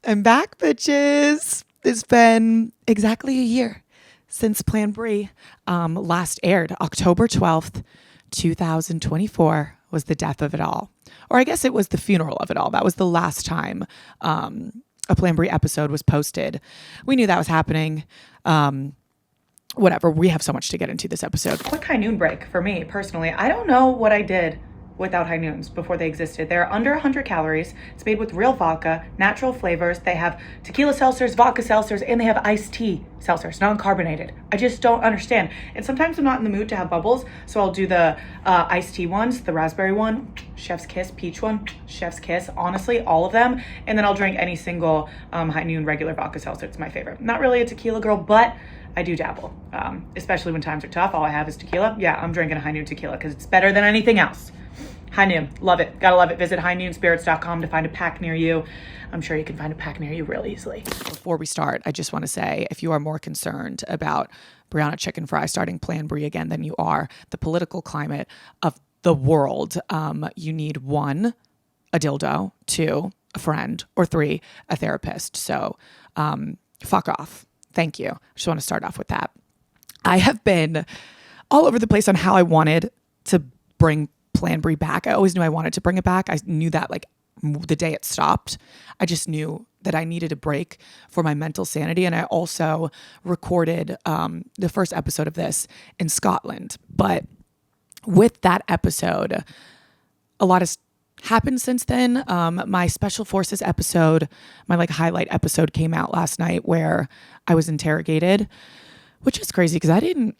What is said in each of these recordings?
I'm back, bitches. It's been exactly a year since Planbri last aired. October 12th, 2024 was the death of it all. Or I guess it was the funeral of it all. That was the last time a Planbri episode was posted. We knew that was happening. Whatever. We have so much to get into this episode. Quick high noon break for me personally. I don't know what I did without high noons before they existed. They're under 100 calories. It's made with real vodka, natural flavors. They have tequila seltzers, vodka seltzers, and they have iced tea seltzers, non-carbonated. I just don't understand. And sometimes I'm not in the mood to have bubbles, so I'll do the iced tea ones, the raspberry one, chef's kiss, peach one, chef's kiss, honestly, all of them. And then I'll drink any single high noon regular vodka seltzer. It's my favorite. Not really a tequila girl, but I do dabble, especially when times are tough. All I have is tequila. Yeah, I'm drinking a high noon tequila because it's better than anything else. High Noon, love it, gotta love it. Visit highnoonspirits.com to find a pack near you. I'm sure you can find a pack near you real easily. Before we start, I just want to say, if you are more concerned about Brianna Chicken Fry starting Planbri again than you are the political climate of the world, you need 1, a dildo, 2, a friend, or 3, a therapist. So fuck off. Thank you. I just want to start off with that. I have been all over the place on how I wanted to bring Planbri back. I always knew I wanted to bring it back. I knew that like the day it stopped, I just knew that I needed a break for my mental sanity. And I also recorded the first episode of this in Scotland. But with that episode, a lot has happened since then. My special forces episode, my like highlight episode came out last night where I was interrogated, which is crazy because I didn't,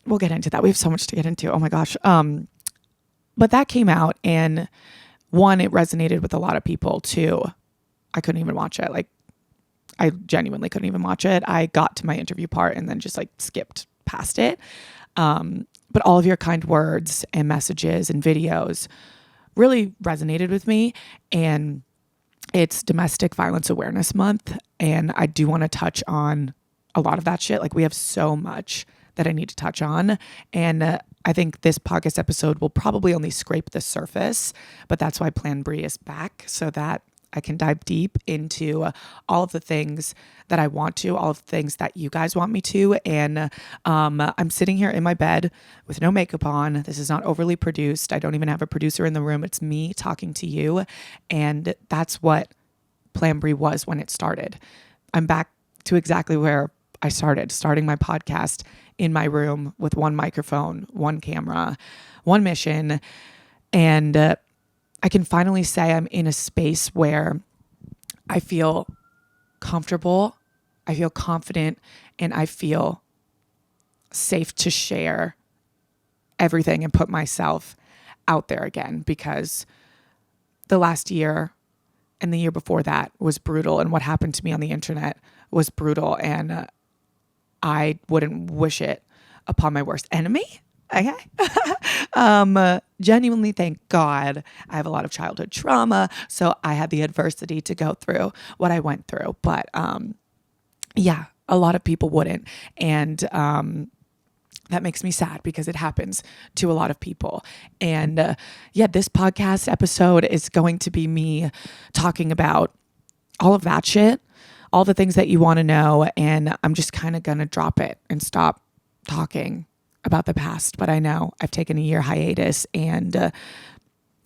we'll get into that. We have so much to get into. Oh my gosh. But that came out, and 1, it resonated with a lot of people. 2, I couldn't even watch it. Like, I genuinely couldn't even watch it. I got to my interview part and then just like skipped past it. But all of your kind words and messages and videos really resonated with me. And it's Domestic Violence Awareness Month. And I do want to touch on a lot of that shit. Like, we have so much that I need to touch on. And I think this podcast episode will probably only scrape the surface, but that's why Planbri is back, so that I can dive deep into all of the things that I want to, all of the things that you guys want me to. And I'm sitting here in my bed with no makeup on. This is not overly produced. I don't even have a producer in the room. It's me talking to you. And that's what Planbri was when it started. I'm back to exactly where I starting my podcast in my room with 1 microphone, 1 camera, 1 mission. And I can finally say I'm in a space where I feel comfortable, I feel confident, and I feel safe to share everything and put myself out there again, because the last year and the year before that was brutal. And what happened to me on the internet was brutal. And I wouldn't wish it upon my worst enemy. Okay. Genuinely, thank God I have a lot of childhood trauma. So I had the adversity to go through what I went through. But yeah, a lot of people wouldn't. And that makes me sad because it happens to a lot of people. And yeah, this podcast episode is going to be me talking about all of that shit, all the things that you want to know. And I'm just kind of going to drop it and stop talking about the past. But I know I've taken a year hiatus, and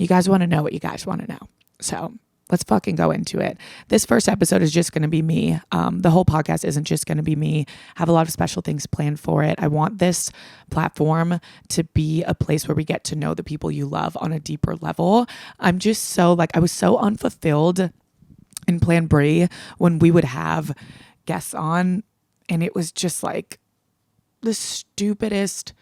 you guys want to know what you guys want to know. So let's fucking go into it. This first episode is just going to be me. The whole podcast isn't just going to be me. I have a lot of special things planned for it. I want this platform to be a place where we get to know the people you love on a deeper level. I'm just so I was so unfulfilled in Planbri when we would have guests on, and it was just like the stupidest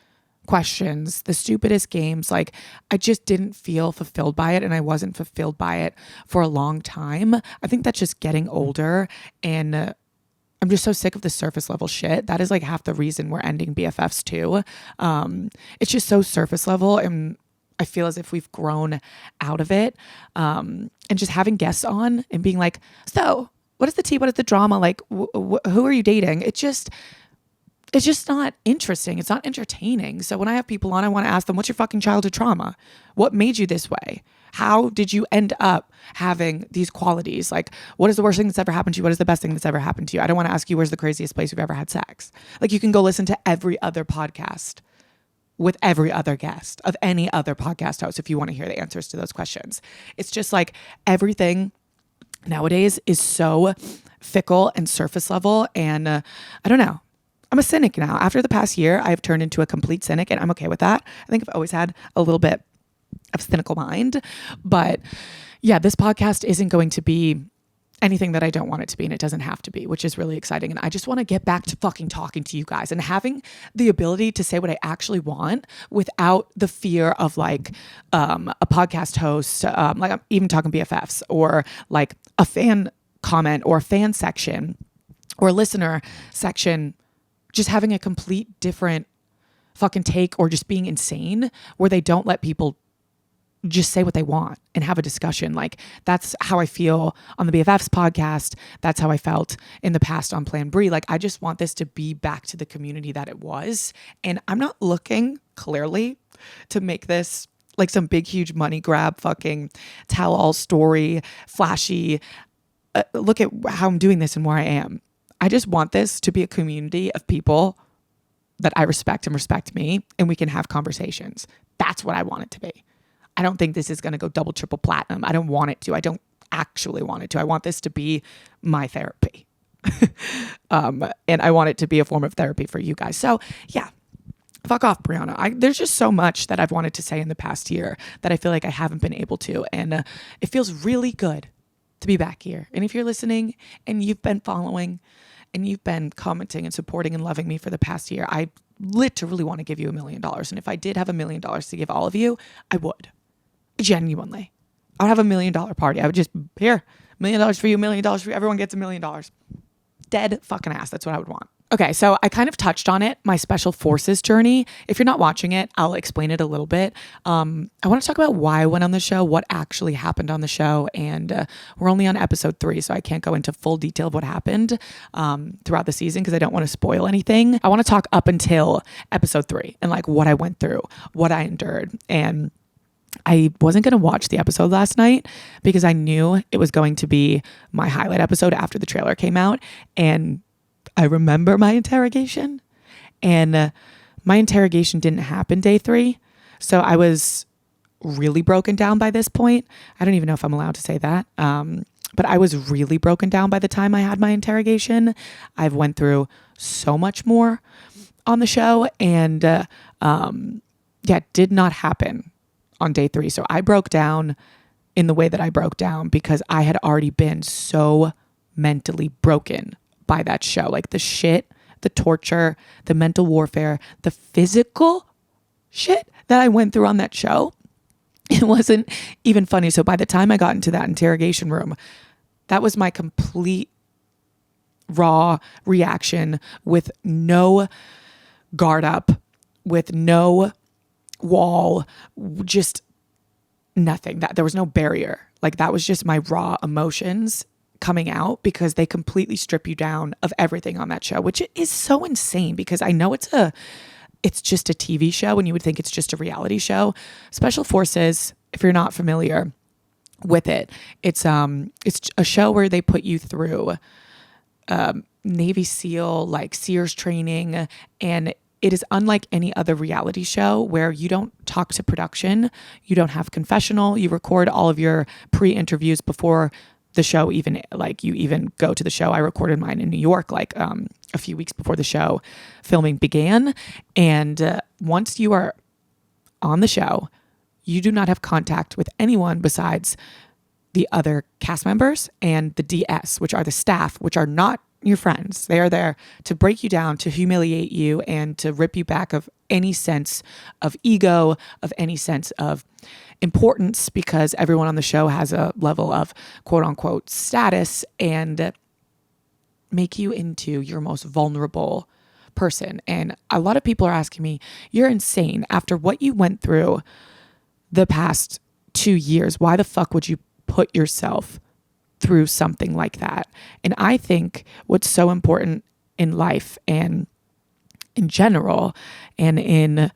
questions, the stupidest games. Like, I just didn't feel fulfilled by it, and I wasn't fulfilled by it for a long time. I think that's just getting older, and I'm just so sick of the surface level shit. That is like half the reason we're ending BFFs too. It's just so surface level, and I feel as if we've grown out of it. And just having guests on and being like, so what is the tea? What is the drama? Like, who are you dating? It's just not interesting. It's not entertaining. So when I have people on, I want to ask them, what's your fucking childhood trauma? What made you this way? How did you end up having these qualities? Like, what is the worst thing that's ever happened to you? What is the best thing that's ever happened to you? I don't want to ask you where's the craziest place you've ever had sex. Like, you can go listen to every other podcast with every other guest of any other podcast host if you want to hear the answers to those questions. It's just like everything nowadays is so fickle and surface level. And I don't know. I'm a cynic now. After the past year, I've turned into a complete cynic, and I'm okay with that. I think I've always had a little bit of cynical mind. But yeah, this podcast isn't going to be anything that I don't want it to be, and it doesn't have to be, which is really exciting. And I just want to get back to fucking talking to you guys and having the ability to say what I actually want without the fear of like a podcast host, like I'm even talking BFFs, or like a fan comment or a fan section or a listener section, just having a complete different fucking take, or just being insane where they don't let people just say what they want and have a discussion. Like, that's how I feel on the BFFs podcast. That's how I felt in the past on Planbri. Like, I just want this to be back to the community that it was. And I'm not looking clearly to make this like some big, huge money grab, fucking tell all story, flashy. Look at how I'm doing this and where I am. I just want this to be a community of people that I respect and respect me, and we can have conversations. That's what I want it to be. I don't think this is going to go double, triple platinum. I don't want it to. I don't actually want it to. I want this to be my therapy. And I want it to be a form of therapy for you guys. So yeah, fuck off, Brianna. There's just so much that I've wanted to say in the past year that I feel like I haven't been able to. And it feels really good to be back here. And if you're listening and you've been following and you've been commenting and supporting and loving me for the past year, I literally want to give you $1 million. And if I did have $1 million to give all of you, I would. Genuinely. I would have $1 million party. I would just, here, $1 million for you, $1 million for you. Everyone gets $1 million. Dead fucking ass. That's what I would want. Okay, so I kind of touched on it, my special forces journey. If you're not watching it, I'll explain it a little bit. I want to talk about why I went on the show, what actually happened on the show, and we're only on episode 3, so I can't go into full detail of what happened throughout the season because I don't want to spoil anything. I want to talk up until episode 3 and like what I went through, what I endured, and I wasn't going to watch the episode last night because I knew it was going to be my highlight episode after the trailer came out, and I remember my interrogation, and my interrogation didn't happen day 3. So I was really broken down by this point. I don't even know if I'm allowed to say that. But I was really broken down by the time I had my interrogation. I've went through so much more on the show, and it did not happen on day 3. So I broke down in the way that I broke down because I had already been so mentally broken by that show. Like the shit, the torture, the mental warfare, the physical shit that I went through on that show. It wasn't even funny. So by the time I got into that interrogation room, that was my complete raw reaction with no guard up, with no wall, just nothing. That there was no barrier. Like that was just my raw emotions coming out because they completely strip you down of everything on that show, which is so insane because I know it's just a TV show and you would think it's just a reality show. Special Forces, if you're not familiar with it, it's a show where they put you through Navy SEAL, like Sears training, and it is unlike any other reality show where you don't talk to production, you don't have confessional, you record all of your pre-interviews before the show even, like you even go to the show. I recorded mine in New York, like a few weeks before the show filming began. And once you are on the show, you do not have contact with anyone besides the other cast members and the DS, which are the staff, which are not your friends. They are there to break you down, to humiliate you, and to rip you back of any sense of ego, of any sense of importance, because everyone on the show has a level of quote unquote status, and make you into your most vulnerable person. And a lot of people are asking me, you're insane. After what you went through the past 2 years, why the fuck would you put yourself through something like that? And I think what's so important in life and in general and in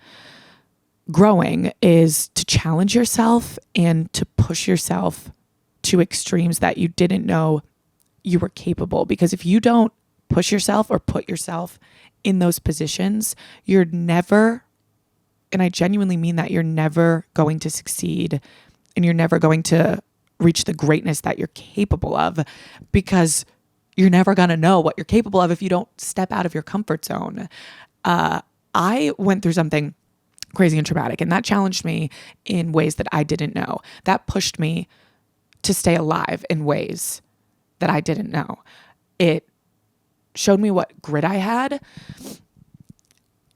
growing is to to challenge yourself and to push yourself to extremes that you didn't know you were capable. Because if you don't push yourself or put yourself in those positions, you're never, and I genuinely mean that, you're never going to succeed and you're never going to reach the greatness that you're capable of, because you're never going to know what you're capable of if you don't step out of your comfort zone. I went through something crazy and traumatic, and that challenged me in ways that I didn't know. That pushed me to stay alive in ways that I didn't know. It showed me what grit I had.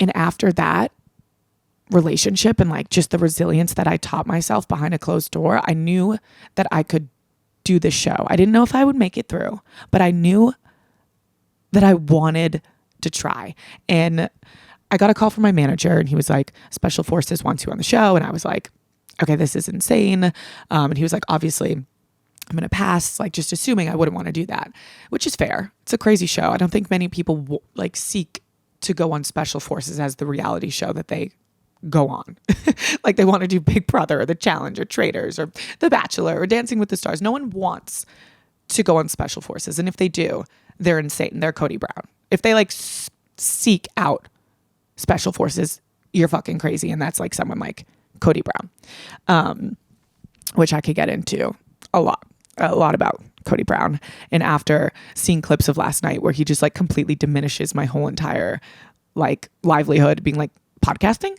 And after that relationship and like just the resilience that I taught myself behind a closed door, I knew that I could do the show. I didn't know if I would make it through, but I knew that I wanted to try. And I got a call from my manager and he was like, Special Forces wants you on the show. And I was like, okay, this is insane. And he was like, obviously I'm going to pass, like just assuming I wouldn't want to do that, which is fair. It's a crazy show. I don't think many people like seek to go on Special Forces as the reality show that they go on. Like they want to do Big Brother or The Challenge or Traitors or The Bachelor or Dancing with the Stars. No one wants to go on Special Forces. And if they do, they're insane. They're Cody Brown. If they like seek out Special Forces, you're fucking crazy. And that's like someone like Cody Brown, which I could get into a lot about Cody Brown. And after seeing clips of last night where he just like completely diminishes my whole entire like livelihood, being like, podcasting?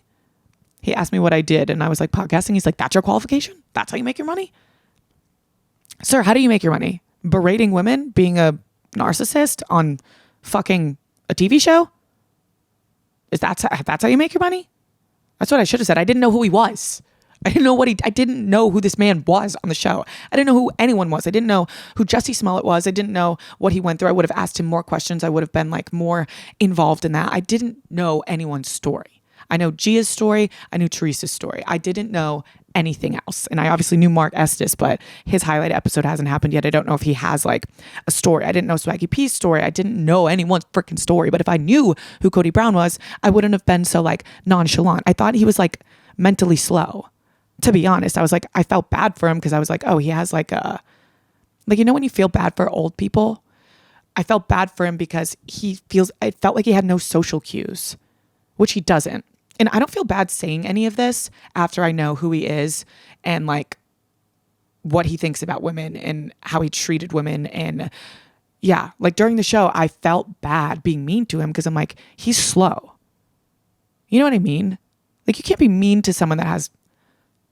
He asked me what I did and I was like, podcasting. He's like, that's your qualification? That's how you make your money? Sir, how do you make your money? Berating women, being a narcissist on fucking a TV show? That's how you make your money? That's what I should have said. I didn't know who he was. I didn't know who this man was on the show. I didn't know who anyone was. I didn't know who Jussie Smollett was. I didn't know what he went through. I would have asked him more questions. I would have been like more involved in that. I didn't know anyone's story. I know Gia's story. I knew Teresa's story. I didn't know anything else. And I obviously knew Mark Estes, but his highlight episode hasn't happened yet. I don't know if he has like a story. I didn't know Swaggy P's story. I didn't know anyone's freaking story. But if I knew who Cody Brown was, I wouldn't have been so like nonchalant. I thought he was like mentally slow. To be honest, I was like, I felt bad for him because I was like, oh, he has like a, like, you know, when you feel bad for old people, I felt bad for him because it felt like he had no social cues, which he doesn't. And I don't feel bad saying any of this after I know who he is and like what he thinks about women and how he treated women. And yeah, like during the show, I felt bad being mean to him because I'm like, he's slow. You know what I mean? Like you can't be mean to someone that has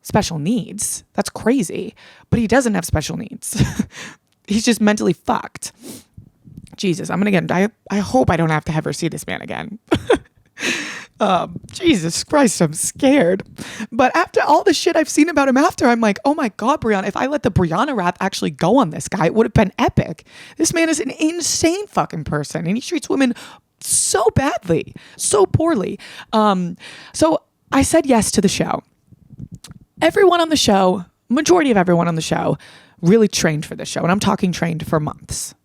special needs. That's crazy. But he doesn't have special needs. He's just mentally fucked. Jesus, I'm going to I hope I don't have to ever see this man again. Jesus Christ, I'm scared. But after all the shit I've seen about him after, I'm like, oh my God, Brianna, if I let the Brianna wrath actually go on this guy, it would have been epic. This man is an insane fucking person and he treats women so badly, so poorly. So I said yes to the show. Everyone on the show, majority of everyone on the show really trained for this show. And I'm talking trained for months.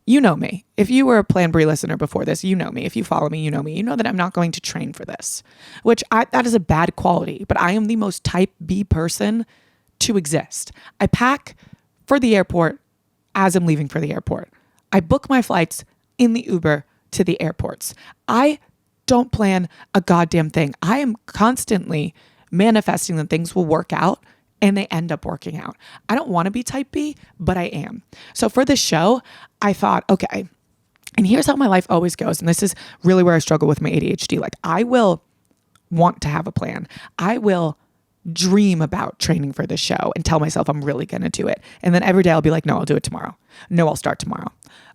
You know me. If you were a Planbri listener before this, you know me. If you follow me, you know me. You know that I'm not going to train for this, that is a bad quality, but I am the most type B person to exist. I pack for the airport as I'm leaving for the airport. I book my flights in the Uber to the airports. I don't plan a goddamn thing. I am constantly manifesting that things will work out and they end up working out. I don't want to be type B, but I am. So for this show, I thought, okay, and here's how my life always goes. And this is really where I struggle with my ADHD. Like I will want to have a plan. I will dream about training for this show and tell myself I'm really going to do it. And then every day I'll be like, no, I'll do it tomorrow. No, I'll start tomorrow.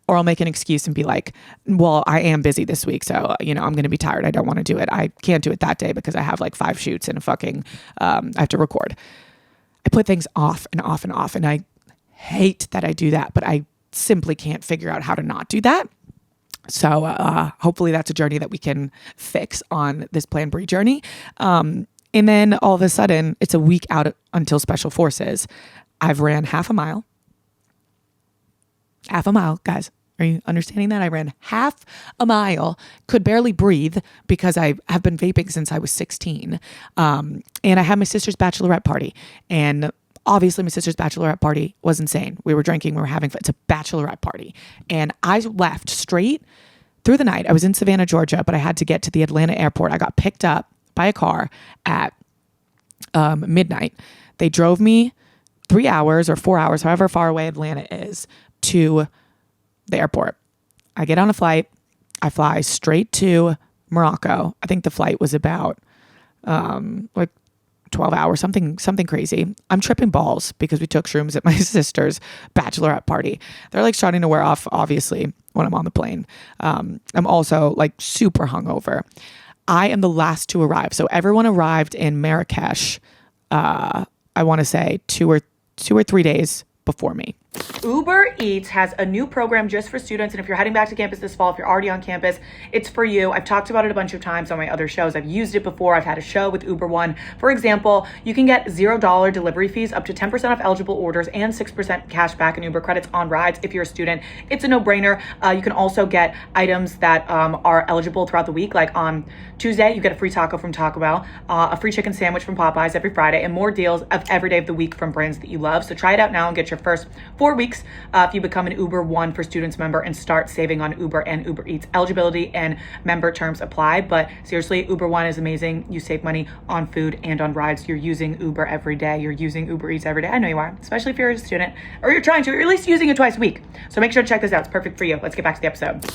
Or I'll make an excuse and be like, well, I am busy this week. So, I'm going to be tired. I don't want to do it. I can't do it that day because I have like 5 shoots and I have to record. I put things off and off and off. And I hate that I do that, but I simply can't figure out how to not do that. So hopefully that's a journey that we can fix on this Planbri journey. And then all of a sudden, it's a week out until Special Forces. I've ran half a mile, guys. Are you understanding that? I ran half a mile, could barely breathe because I have been vaping since I was 16. And I had my sister's bachelorette party. And obviously my sister's bachelorette party was insane. We were drinking, we were having fun. It's a bachelorette party. And I left straight through the night. I was in Savannah, Georgia, but I had to get to the Atlanta airport. I got picked up by a car at midnight. They drove me 3 hours or 4 hours, however far away Atlanta is, to the airport. I get on a flight. I fly straight to Morocco. I think the flight was about like 12 hours, something crazy. I'm tripping balls because we took shrooms at my sister's bachelorette party. They're like starting to wear off, obviously, when I'm on the plane. I'm also like super hungover. I am the last to arrive. So everyone arrived in Marrakesh, I want to say 2 or 3 days before me. Uber Eats has a new program just for students. And if you're heading back to campus this fall, if you're already on campus, it's for you. I've talked about it a bunch of times on my other shows. I've used it before. I've had a show with Uber One. For example, you can get $0 delivery fees, up to 10% off eligible orders, and 6% cash back in Uber credits on rides if you're a student. It's a no-brainer. You can also get items that are eligible throughout the week. Like on Tuesday, you get a free taco from Taco Bell, a free chicken sandwich from Popeyes every Friday, and more deals of every day of the week from brands that you love. So try it out now and get your first 4 weeks if you become an Uber One for Students member and start saving on Uber and Uber Eats. Eligibility and member terms apply, but seriously, Uber One is amazing. You save money on food and on rides. You're using Uber every day. You're using Uber Eats every day. I know you are, especially if you're a student or you're trying to, or you're at least using it twice a week. So make sure to check this out. It's perfect for you. Let's get back to the episode.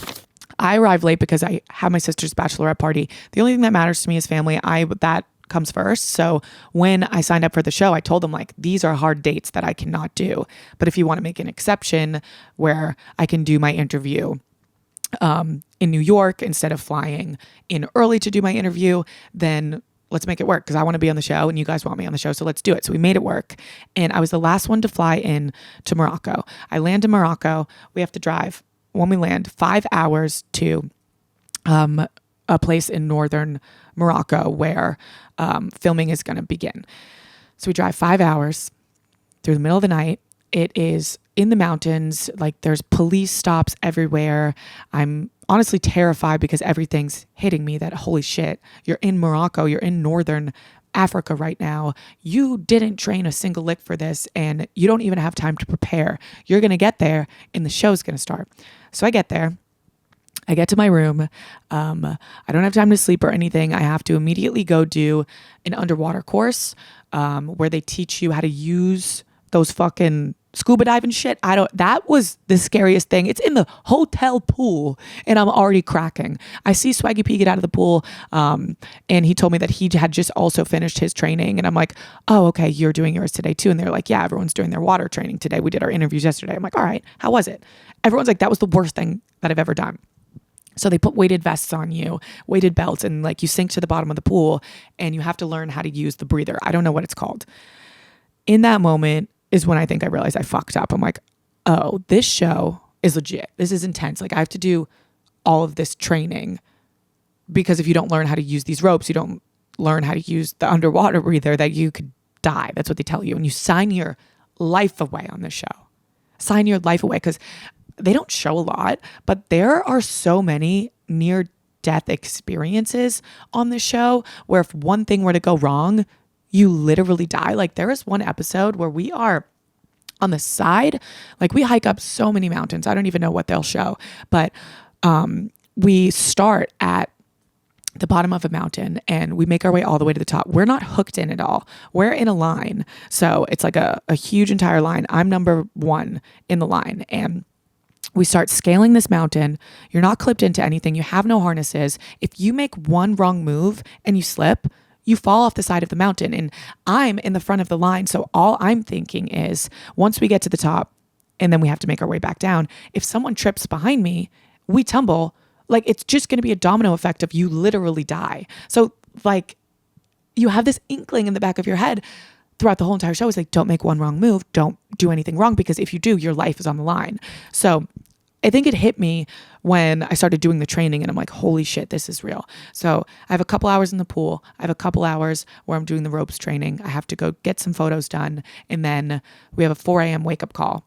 I arrived late because I had my sister's bachelorette party. The only thing that matters to me is family. That comes first. So when I signed up for the show, I told them like, these are hard dates that I cannot do. But if you want to make an exception where I can do my interview in New York instead of flying in early to do my interview, then let's make it work because I want to be on the show and you guys want me on the show. So let's do it. So we made it work. And I was the last one to fly in to Morocco. I land in Morocco. We have to drive, when we land, 5 hours to a place in northern Morocco where filming is going to begin. So we drive 5 hours through the middle of the night. It is in the mountains. Like there's police stops everywhere. I'm honestly terrified because everything's hitting me that, holy shit, you're in Morocco. You're in northern Africa right now. You didn't train a single lick for this and you don't even have time to prepare. You're going to get there and the show's going to start. So I get there. I get to my room. I don't have time to sleep or anything. I have to immediately go do an underwater course where they teach you how to use those fucking scuba diving shit. That was the scariest thing. It's in the hotel pool and I'm already cracking. I see Swaggy P get out of the pool and he told me that he had just also finished his training. And I'm like, oh, okay, you're doing yours today too. And they're like, yeah, everyone's doing their water training today. We did our interviews yesterday. I'm like, all right, how was it? Everyone's like, that was the worst thing that I've ever done. So they put weighted vests on you, weighted belts, and like you sink to the bottom of the pool and you have to learn how to use the breather. I don't know what it's called. In that moment is when I think I realized I fucked up. I'm like, oh, this show is legit. This is intense. Like I have to do all of this training because if you don't learn how to use these ropes, you don't learn how to use the underwater breather, that you could die. That's what they tell you. And you sign your life away on this show. Sign your life away because they don't show a lot, but there are so many near-death experiences on the show where if one thing were to go wrong, you literally die. Like there is one episode where we are on the side, like we hike up so many mountains. I don't even know what they'll show, but we start at the bottom of a mountain and we make our way all the way to the top. We're not hooked in at all. We're in a line. So it's like a huge entire line. I'm number 1 in the line and we start scaling this mountain. You're not clipped into anything. You have no harnesses. If you make one wrong move and you slip, you fall off the side of the mountain. And I'm in the front of the line. So all I'm thinking is once we get to the top and then we have to make our way back down, if someone trips behind me, we tumble. Like it's just going to be a domino effect of you literally die. So like you have this inkling in the back of your head throughout the whole entire show is like, don't make one wrong move. Don't do anything wrong because if you do, your life is on the line. So I think it hit me when I started doing the training and I'm like, holy shit, this is real. So I have a couple hours in the pool. I have a couple hours where I'm doing the ropes training. I have to go get some photos done. And then we have a 4 a.m. wake up call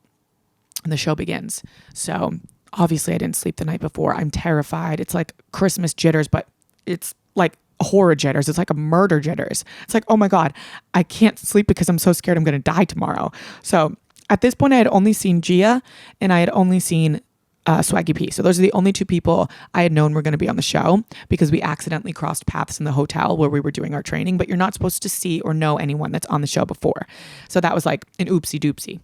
and the show begins. So Obviously, I didn't sleep the night before. I'm terrified. It's like Christmas jitters, but it's like horror jitters. It's like a murder jitters. It's like, oh my God, I can't sleep because I'm so scared I'm going to die tomorrow. So at this point, I had only seen Gia and I had only seen Swaggy P. So those are the only two people I had known were going to be on the show because we accidentally crossed paths in the hotel where we were doing our training, but you're not supposed to see or know anyone that's on the show before. So that was like an oopsie doopsie.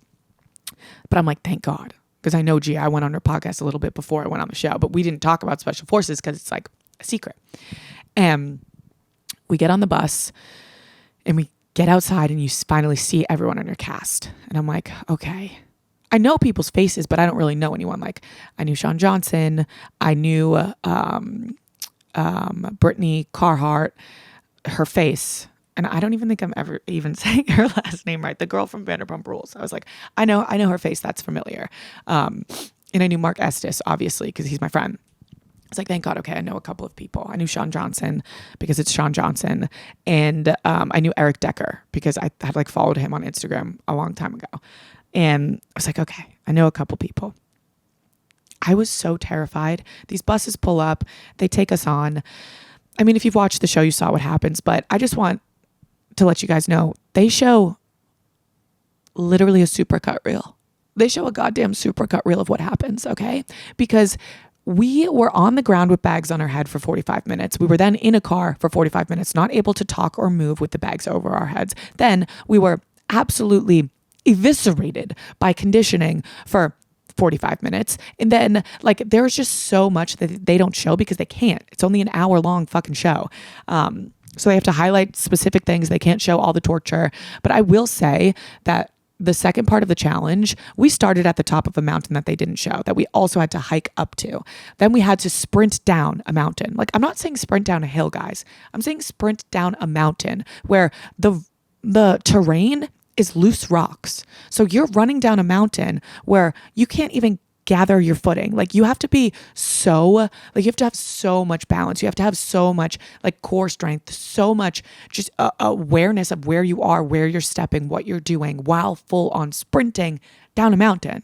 But I'm like, thank God. Because I know Gia, I went on her podcast a little bit before I went on the show, but we didn't talk about special forces because it's like a secret. And we get on the bus and we get outside and you finally see everyone on your cast. And I'm like, okay. I know people's faces, but I don't really know anyone. Like I knew Sean Johnson. I knew Brittany Carhart, her face. And I don't even think I'm ever even saying her last name right. The girl from Vanderpump Rules. I was like, I know her face. That's familiar. And I knew Mark Estes, obviously, because he's my friend. It's like, thank God. Okay, I know a couple of people. I knew Sean Johnson because it's Sean Johnson. And I knew Eric Decker because I had like followed him on Instagram a long time ago. And I was like, okay, I know a couple people. I was so terrified. These buses pull up. They take us on. I mean, if you've watched the show, you saw what happens. But I just want to let you guys know, they show literally a supercut reel. They show a goddamn supercut reel of what happens, okay? Because we were on the ground with bags on our head for 45 minutes. We were then in a car for 45 minutes, not able to talk or move with the bags over our heads. Then we were absolutely eviscerated by conditioning for 45 minutes. And then like, there's just so much that they don't show because they can't. It's only an hour long fucking show. So they have to highlight specific things. They can't show all the torture. But I will say that the second part of the challenge, we started at the top of a mountain that they didn't show, that we also had to hike up to. Then we had to sprint down a mountain. Like, I'm not saying sprint down a hill, guys. I'm saying sprint down a mountain where the terrain is loose rocks. So you're running down a mountain where you can't even gather your footing. Like you have to be so, like you have to have so much balance. You have to have so much like core strength, so much just awareness of where you are, where you're stepping, what you're doing while full on sprinting down a mountain.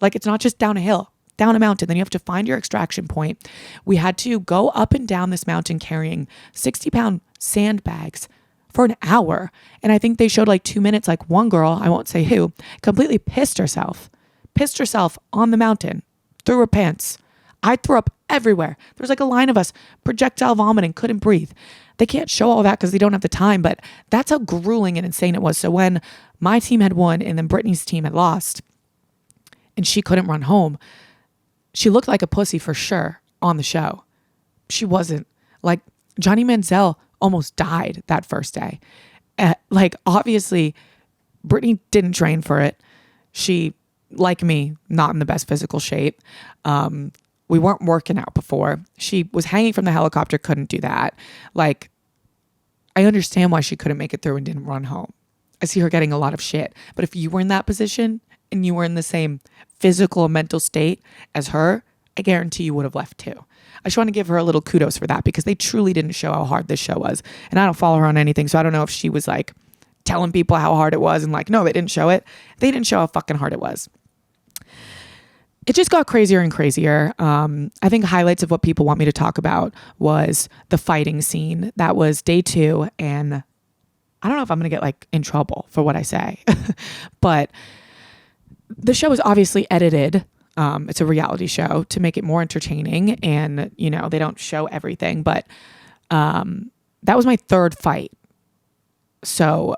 Like it's not just down a hill, down a mountain. Then you have to find your extraction point. We had to go up and down this mountain carrying 60-pound sandbags for an hour. And I think they showed like 2 minutes, like one girl, I won't say who, completely pissed herself on the mountain, threw her pants. I threw up everywhere. There was like a line of us projectile vomiting, couldn't breathe. They can't show all that because they don't have the time, but that's how grueling and insane it was. So when my team had won and then Brittany's team had lost and she couldn't run home, she looked like a pussy for sure on the show. She wasn't. Like Johnny Manziel almost died that first day. Like obviously Brittany didn't train for it. She, like me, not in the best physical shape. We weren't working out before. She was hanging from the helicopter, couldn't do that. Like, I understand why she couldn't make it through and didn't run home. I see her getting a lot of shit. But if you were in that position and you were in the same physical and mental state as her, I guarantee you would have left too. I just want to give her a little kudos for that because they truly didn't show how hard this show was. And I don't follow her on anything, so I don't know if she was like telling people how hard it was and like, no, they didn't show it. They didn't show how fucking hard it was. It just got crazier and crazier. I think highlights of what people want me to talk about was the fighting scene. That was day 2. And I don't know if I'm going to get like in trouble for what I say, but the show is obviously edited. It's a reality show to make it more entertaining. And, you know, they don't show everything, but that was my 3rd fight. So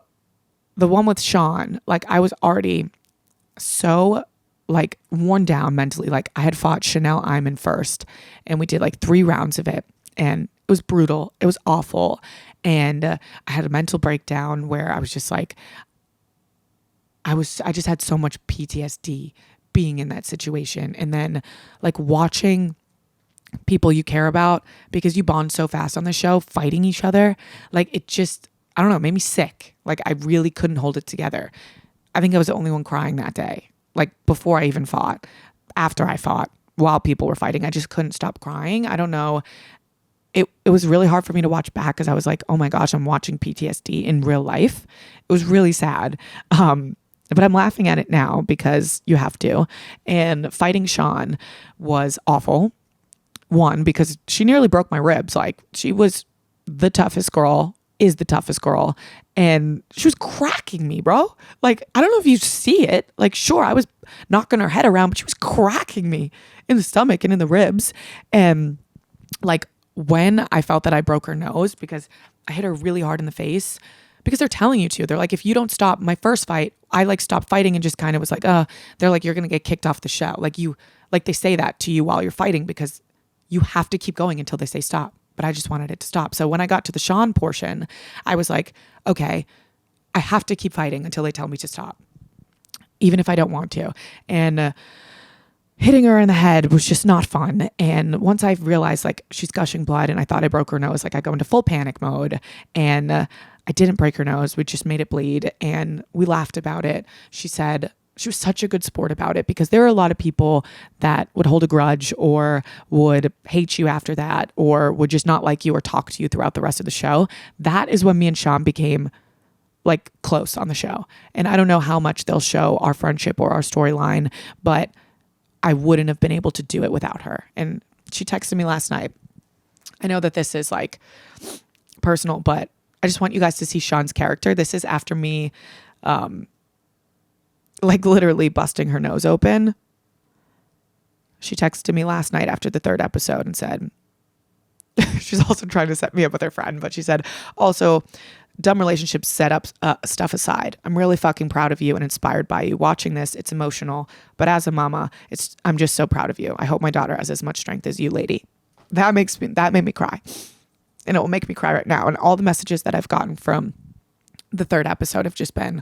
the one with Sean, like I was already so like worn down mentally. Like I had fought Chanel Iman first and we did like 3 rounds of it and it was brutal. It was awful. And I had a mental breakdown where I was just like, I just had so much PTSD being in that situation. And then like watching people you care about because you bond so fast on the show, fighting each other. Like it just, I don't know, it made me sick. Like I really couldn't hold it together. I think I was the only one crying that day. Like before I even fought, after I fought, while people were fighting, I just couldn't stop crying. I don't know. It was really hard for me to watch back because I was like, oh my gosh, I'm watching PTSD in real life. It was really sad. but I'm laughing at it now because you have to. And fighting Sean was awful. One, because she nearly broke my ribs. Like, she was the toughest girl, is the toughest girl. And she was cracking me, bro. Like, I don't know if you see it. Like, sure, I was knocking her head around, but she was cracking me in the stomach and in the ribs. And like, when I felt that I broke her nose because I hit her really hard in the face, because they're telling you to. They're like, if you don't stop, my first fight, I like stopped fighting and just kind of was like, they're like, you're going to get kicked off the show. Like they say that to you while you're fighting because you have to keep going until they say stop. But I just wanted it to stop. So when I got to the Sean portion, I was like, okay, I have to keep fighting until they tell me to stop, even if I don't want to. And hitting her in the head was just not fun. And once I realized like she's gushing blood and I thought I broke her nose, like I go into full panic mode. And I didn't break her nose. We just made it bleed. And we laughed about it. She said, she was such a good sport about it, because there are a lot of people that would hold a grudge or would hate you after that, or would just not like you or talk to you throughout the rest of the show. That is when me and Sean became like close on the show. And I don't know how much they'll show our friendship or our storyline, but I wouldn't have been able to do it without her. And she texted me last night. I know that this is like personal, but I just want you guys to see Sean's character. This is after me, like literally busting her nose open. She texted me last night after the 3rd episode and said, she's also trying to set me up with her friend, but she said, also, dumb relationships set up stuff aside, I'm really fucking proud of you and inspired by you. Watching this, it's emotional, but as a mama, I'm just so proud of you. I hope my daughter has as much strength as you, lady. That made me cry. And it will make me cry right now. And all the messages that I've gotten from the 3rd episode have just been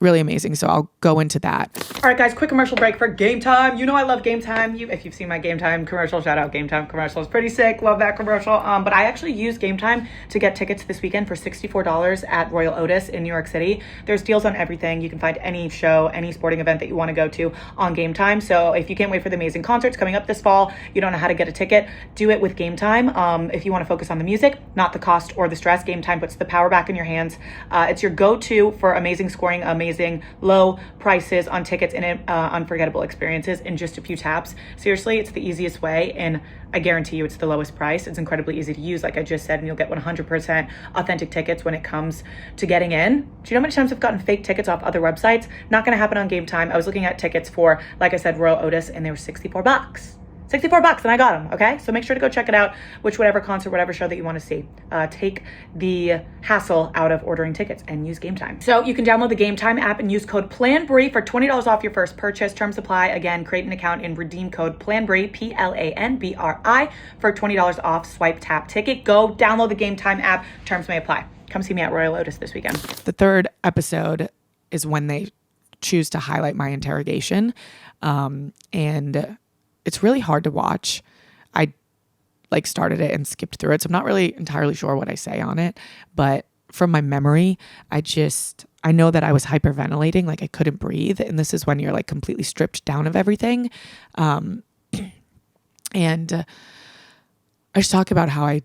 really amazing. So I'll go into that. All right, guys, quick commercial break for Game Time. You know I love Game Time. If you've seen my Game Time commercial, shout out Game Time commercial. It's pretty sick. Love that commercial. But I actually used Game Time to get tickets this weekend for $64 at Royal Otis in New York City. There's deals on everything. You can find any show, any sporting event that you want to go to on Game Time. So if you can't wait for the amazing concerts coming up this fall, you don't know how to get a ticket, do it with Game Time. If you want to focus on the music, not the cost or the stress, Game Time puts the power back in your hands. It's your go-to for amazing scoring, amazing low prices on tickets, and unforgettable experiences in just a few taps. Seriously, it's the easiest way, and I guarantee you it's the lowest price. It's incredibly easy to use, like I just said, and you'll get 100% authentic tickets when it comes to getting in. Do you know how many times I've gotten fake tickets off other websites? Not going to happen on Game Time. I was looking at tickets for, like I said, Royal Otis, and they were $64. $64 and I got them, okay? So make sure to go check it out, whatever concert, whatever show that you want to see. Take the hassle out of ordering tickets and use Game Time. So you can download the Game Time app and use code PLANBRI for $20 off your first purchase. Terms apply. Again, create an account and redeem code PLANBRI, PLANBRI, for $20 off swipe tap ticket. Go download the Game Time app. Terms may apply. Come see me at Royal Otis this weekend. The 3rd episode is when they choose to highlight my interrogation. And it's really hard to watch. I like started it and skipped through it, so I'm not really entirely sure what I say on it. But from my memory, I know that I was hyperventilating, like I couldn't breathe. And this is when you're like completely stripped down of everything. And I just talk about how I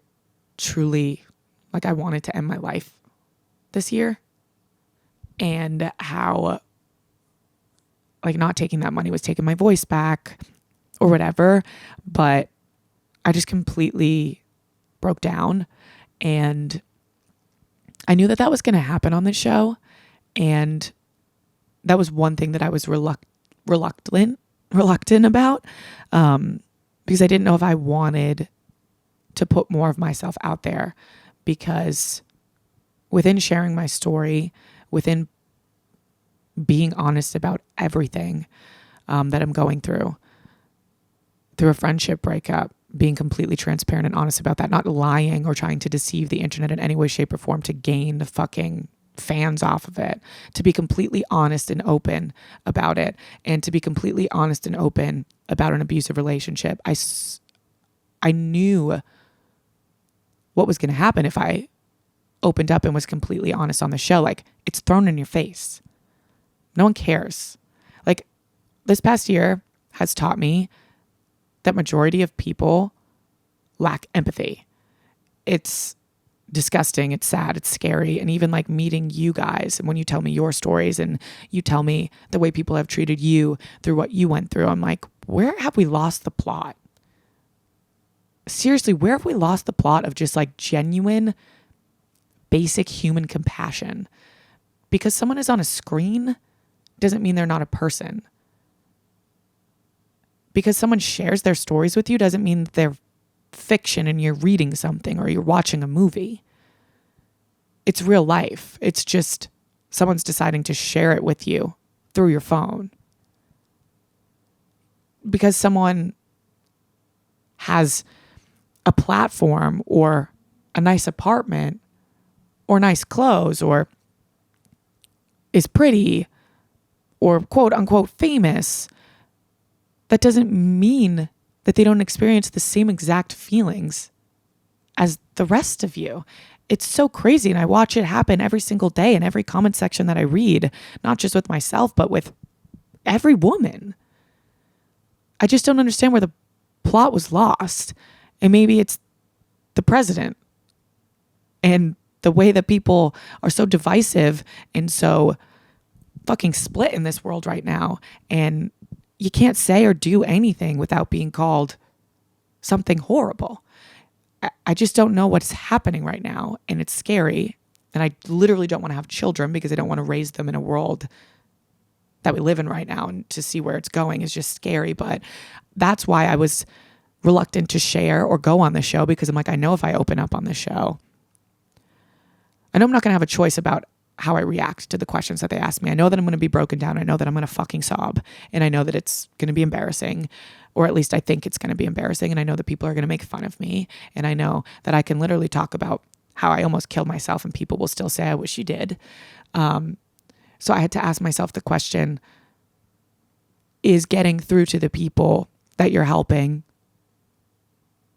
truly, like I wanted to end my life this year. And how like not taking that money was taking my voice back, or whatever, but I just completely broke down, and I knew that was going to happen on the show, and that was one thing that I was reluctant about, because I didn't know if I wanted to put more of myself out there, because within sharing my story, within being honest about everything that I'm going through a friendship breakup, being completely transparent and honest about that, not lying or trying to deceive the internet in any way, shape, or form to gain the fucking fans off of it, to be completely honest and open about it, and to be completely honest and open about an abusive relationship. I knew what was going to happen if I opened up and was completely honest on the show. Like, it's thrown in your face. No one cares. Like, this past year has taught me that majority of people lack empathy. It's disgusting. It's sad. It's scary. And even like meeting you guys, and when you tell me your stories and you tell me the way people have treated you through what you went through, I'm like, where have we lost the plot? Seriously, where have we lost the plot of just like genuine, basic human compassion? Because someone is on a screen doesn't mean they're not a person. Because someone shares their stories with you doesn't mean they're fiction and you're reading something or you're watching a movie. It's real life. It's just someone's deciding to share it with you through your phone. Because someone has a platform or a nice apartment or nice clothes or is pretty or quote unquote famous, that doesn't mean that they don't experience the same exact feelings as the rest of you. It's so crazy. And I watch it happen every single day in every comment section that I read, not just with myself, but with every woman. I just don't understand where the plot was lost. And maybe it's the president and the way that people are so divisive and so fucking split in this world right now. And you can't say or do anything without being called something horrible. I just don't know what's happening right now. And it's scary. And I literally don't want to have children because I don't want to raise them in a world that we live in right now. And to see where it's going is just scary. But that's why I was reluctant to share or go on the show, because I'm like, I know if I open up on the show, I know I'm not going to have a choice about how I react to the questions that they ask me. I know that I'm going to be broken down. I know that I'm going to fucking sob. And I know that it's going to be embarrassing, or at least I think it's going to be embarrassing. And I know that people are going to make fun of me. And I know that I can literally talk about how I almost killed myself and people will still say, I wish you did. So I had to ask myself the question, is getting through to the people that you're helping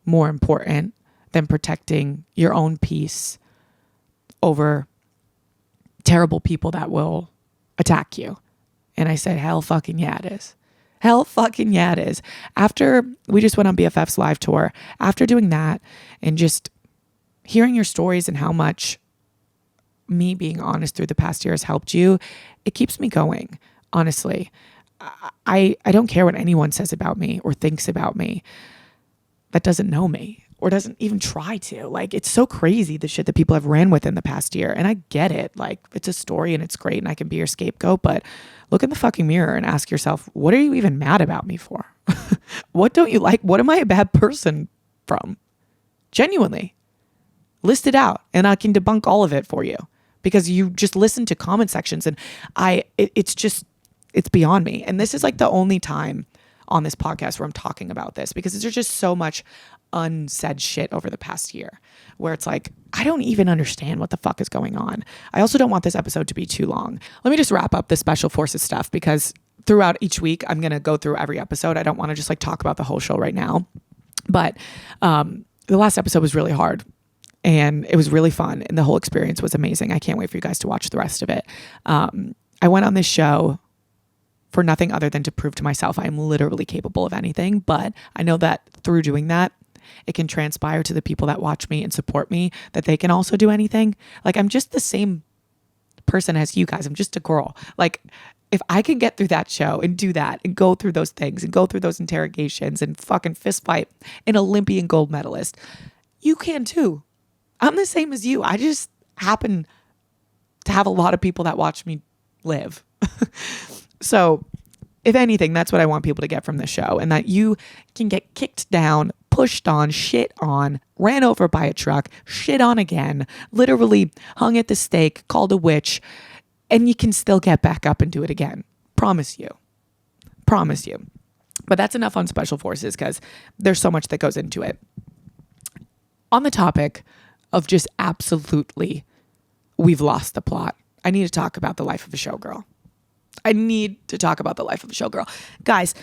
more important than protecting your own peace over terrible people that will attack you? And I said, hell fucking yeah, it is. Hell fucking yeah, it is. After we just went on BFF's live tour, after doing that and just hearing your stories and how much me being honest through the past year has helped you, it keeps me going, honestly. I don't care what anyone says about me or thinks about me that doesn't know me or doesn't even try to. Like, it's so crazy, the shit that people have ran with in the past year. And I get it. Like, it's a story and it's great and I can be your scapegoat, but look in the fucking mirror and ask yourself, what are you even mad about me for? What don't you like? What am I a bad person from? Genuinely. List it out and I can debunk all of it for you, because you just listen to comment sections and it's beyond me. And this is like the only time on this podcast where I'm talking about this, because there's just so much unsaid shit over the past year where it's like, I don't even understand what the fuck is going on. I also don't want this episode to be too long. Let me just wrap up the special forces stuff, because throughout each week, I'm going to go through every episode. I don't want to just like talk about the whole show right now, but the last episode was really hard. And it was really fun. And the whole experience was amazing. I can't wait for you guys to watch the rest of it. I went on this show for nothing other than to prove to myself I am literally capable of anything. But I know that through doing that, it can transpire to the people that watch me and support me that they can also do anything. Like, I'm just the same person as you guys. I'm just a girl. Like, if I can get through that show and do that and go through those things and go through those interrogations and fucking fist fight an Olympian gold medalist, you can too. I'm the same as you. I just happen to have a lot of people that watch me live. So if anything, that's what I want people to get from the show, and that you can get kicked down, pushed on, shit on, ran over by a truck, shit on again, literally hung at the stake, called a witch, and you can still get back up and do it again. Promise you. Promise you. But that's enough on special forces, because there's so much that goes into it. On the topic of just absolutely, we've lost the plot, I need to talk about the life of a showgirl. I need to talk about the life of a showgirl. Guys,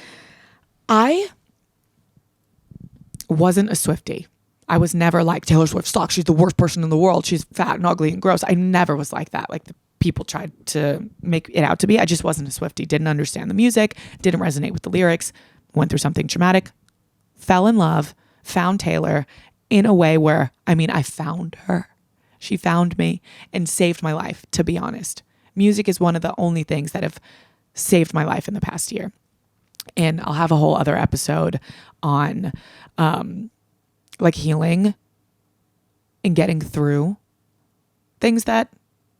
I wasn't a Swiftie. I was never like, Taylor Swift sucks. She's the worst person in the world. She's fat and ugly and gross. I never was like that. Like the people tried to make it out to be. I just wasn't a Swiftie. Didn't understand the music. Didn't resonate with the lyrics. Went through something traumatic. Fell in love. Found Taylor in a way where, I mean, I found her. She found me and saved my life, to be honest. Music is one of the only things that have saved my life in the past year. And I'll have a whole other episode on like healing and getting through things that,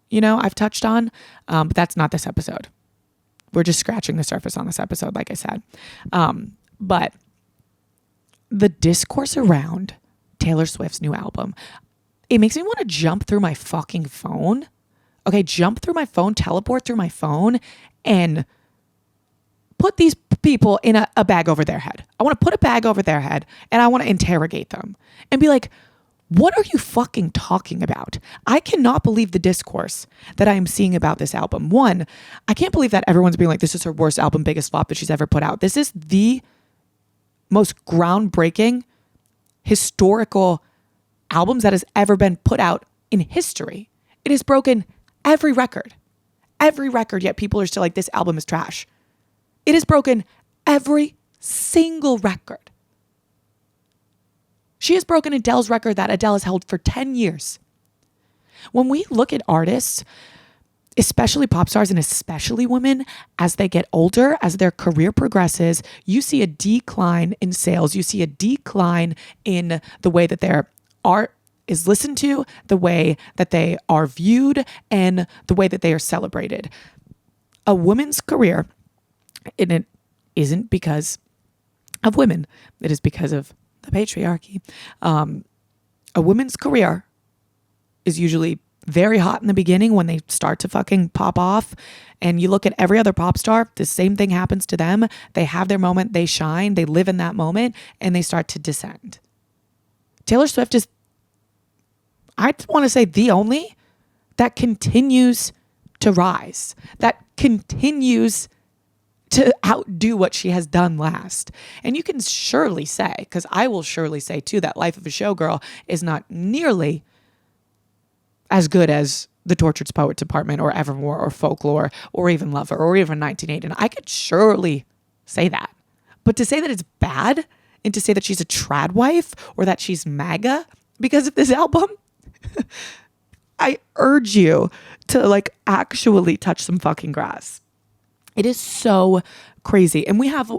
you know, I've touched on. But that's not this episode. We're just scratching the surface on this episode, like I said. But the discourse around Taylor Swift's new album, it makes me want to jump through my fucking phone. Okay, jump through my phone, teleport through my phone, and put these people in a bag over their head. I want to put a bag over their head and I want to interrogate them and be like, what are you fucking talking about? I cannot believe the discourse that I am seeing about this album. One, I can't believe that everyone's being like, this is her worst album, biggest flop that she's ever put out. This is the most groundbreaking, historical albums that has ever been put out in history. It has broken every record, yet people are still like, this album is trash. It has broken every single record. She has broken Adele's record that Adele has held for 10 years. When we look at artists, especially pop stars and especially women, as they get older, as their career progresses, you see a decline in sales. You see a decline in the way that their art is listened to, the way that they are viewed, and the way that they are celebrated. A woman's career, and it isn't because of women, it is because of the patriarchy. A woman's career is usually very hot in the beginning when they start to fucking pop off. And you look at every other pop star, the same thing happens to them. They have their moment, they shine, they live in that moment, and they start to descend. Taylor Swift is, I want to say, the only that continues to rise, that continues to outdo what she has done last. And you can surely say, because I will surely say too, that Life of a Showgirl is not nearly as good as The Tortured Poets Department or Evermore or Folklore or even Lover or even 1989. I could surely say that. But to say that it's bad and to say that she's a trad wife or that she's MAGA because of this album, I urge you to like actually touch some fucking grass. It is so crazy. And we have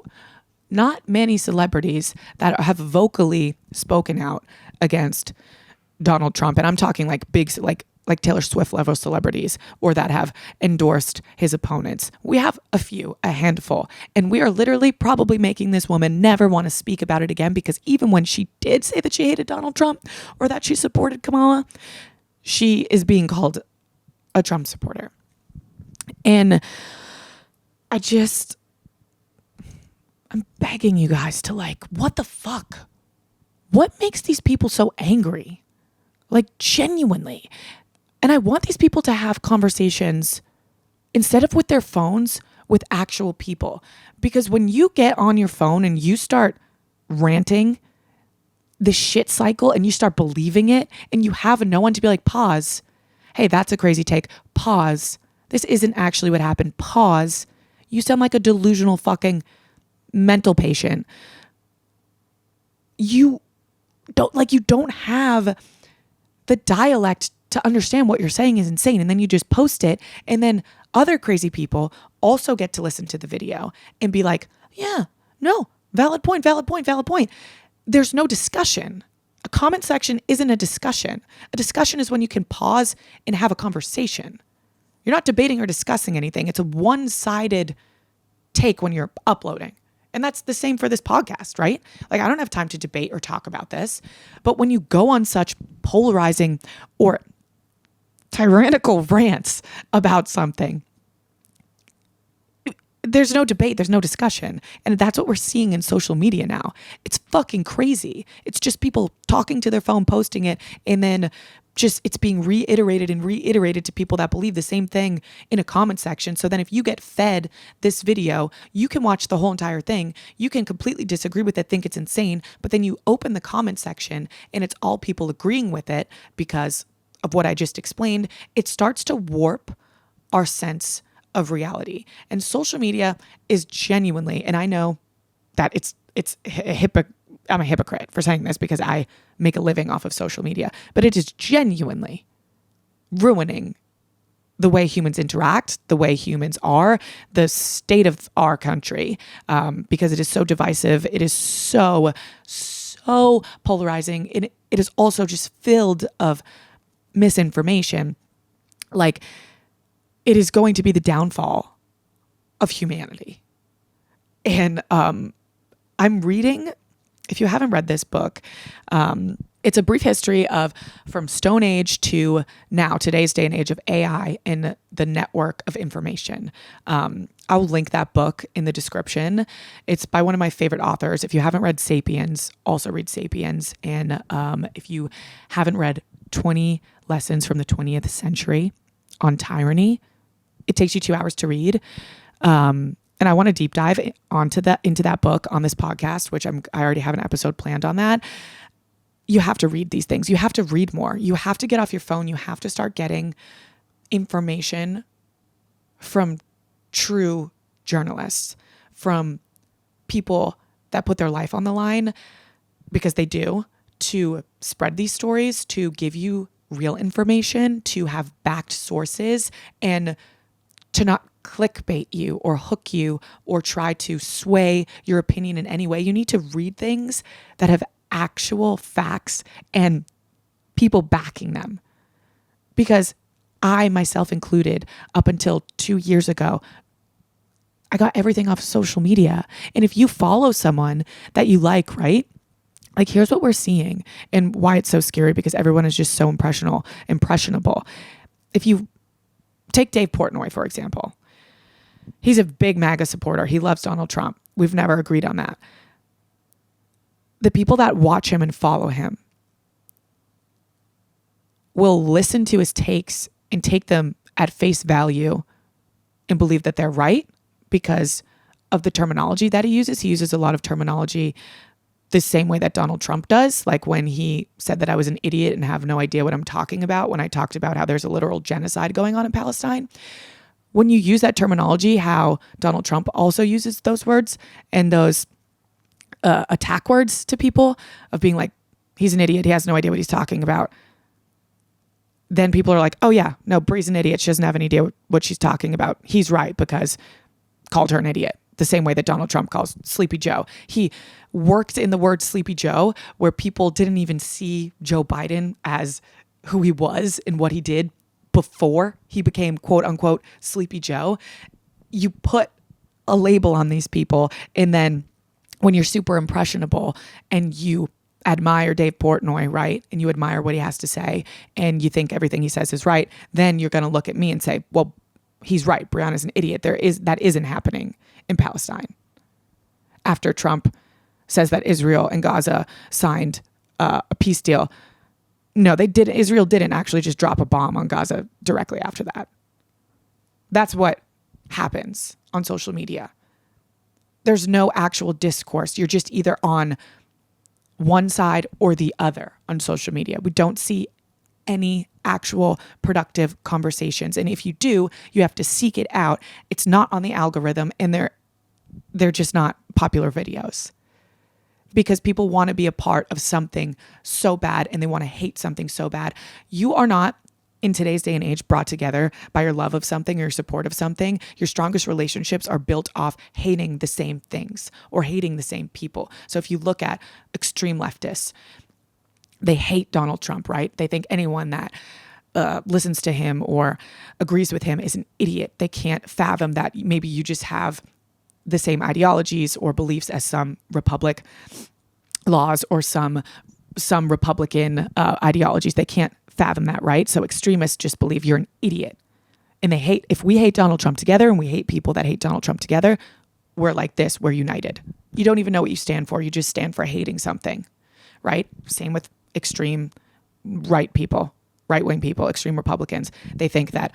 not many celebrities that have vocally spoken out against Donald Trump. And I'm talking like big, like Taylor Swift level celebrities, or that have endorsed his opponents. We have a handful. And we are literally probably making this woman never want to speak about it again, because even when she did say that she hated Donald Trump or that she supported Kamala, she is being called a Trump supporter. And I'm begging you guys to like, what the fuck? What makes these people so angry? Like, genuinely. And I want these people to have conversations instead of with their phones, with actual people. Because when you get on your phone and you start ranting this shit cycle and you start believing it and you have no one to be like, pause. Hey, that's a crazy take. Pause. This isn't actually what happened. Pause. You sound like a delusional fucking mental patient. You don't have the dialect to understand what you're saying is insane. And then you just post it. And then other crazy people also get to listen to the video and be like, yeah, no, valid point. There's no discussion. A comment section isn't a discussion. A discussion is when you can pause and have a conversation. You're not debating or discussing anything. It's a one-sided take when you're uploading. And that's the same for this podcast, right? Like, I don't have time to debate or talk about this. But when you go on such polarizing or tyrannical rants about something, there's no debate, there's no discussion. And that's what we're seeing in social media now. It's fucking crazy. It's just people talking to their phone, posting it, and then just it's being reiterated to people that believe the same thing in a comment section. So then if you get fed this video, you can watch the whole entire thing. You can completely disagree with it, think it's insane, but then you open the comment section and it's all people agreeing with it because of what I just explained. It starts to warp our sense of reality. And social media is genuinely, and I know that I'm a hypocrite for saying this because I make a living off of social media, but it is genuinely ruining the way humans interact, the way humans are, the state of our country, because it is so divisive. It is so polarizing. It is also just filled of misinformation. Like, it is going to be the downfall of humanity. And I'm reading, if you haven't read this book, it's a brief history of from Stone Age to now, today's day and age of AI and the network of information. I'll link that book in the description. It's by one of my favorite authors. If you haven't read Sapiens, also read Sapiens. And if you haven't read 20 Lessons from the 20th Century on Tyranny, it takes you 2 hours to read. And I want to deep dive into that book on this podcast, which I already have an episode planned on that. You have to read these things. You have to read more. You have to get off your phone. You have to start getting information from true journalists, from people that put their life on the line, because they do, to spread these stories, to give you real information, to have backed sources, and to not clickbait you or hook you or try to sway your opinion in any way. You need to read things that have actual facts and people backing them. Because I, myself included, up until 2 years ago, I got everything off social media. And if you follow someone that you like, right? Like, here's what we're seeing and why it's so scary, because everyone is just so impressionable. If you take Dave Portnoy, for example, he's a big MAGA supporter. He loves Donald Trump. We've never agreed on that. The people that watch him and follow him will listen to his takes and take them at face value and believe that they're right because of the terminology that he uses. He uses a lot of terminology the same way that Donald Trump does. Like when he said that I was an idiot and have no idea what I'm talking about when I talked about how there's a literal genocide going on in Palestine. When you use that terminology, how Donald Trump also uses those words and those attack words to people of being like, he's an idiot, he has no idea what he's talking about. Then people are like, oh yeah, no, Brie's an idiot. She doesn't have any idea what she's talking about. He's right because called her an idiot. The same way that Donald Trump calls Sleepy Joe. He worked in the word Sleepy Joe where people didn't even see Joe Biden as who he was and what he did before he became quote unquote Sleepy Joe. You put a label on these people, and then when you're super impressionable and you admire Dave Portnoy, right? And you admire what he has to say and you think everything he says is right, then you're going to look at me and say, well, he's right. Brianna's an idiot. That isn't happening in Palestine. After Trump says that Israel and Gaza signed a peace deal. No, they didn't. Israel didn't actually just drop a bomb on Gaza directly after that. That's what happens on social media. There's no actual discourse. You're just either on one side or the other on social media. We don't see any actual productive conversations. And if you do, you have to seek it out. It's not on the algorithm, and they're just not popular videos. Because people want to be a part of something so bad and they want to hate something so bad. You are not, in today's day and age, brought together by your love of something or your support of something. Your strongest relationships are built off hating the same things or hating the same people. So if you look at extreme leftists, they hate Donald Trump, right? They think anyone that listens to him or agrees with him is an idiot. They can't fathom that maybe you just have the same ideologies or beliefs as some Republic laws or some Republican ideologies. They can't fathom that, right? So extremists just believe you're an idiot. And if we hate Donald Trump together and we hate people that hate Donald Trump together, we're like this, we're united. You don't even know what you stand for. You just stand for hating something, right? Same with extreme right-wing people, extreme Republicans. They think that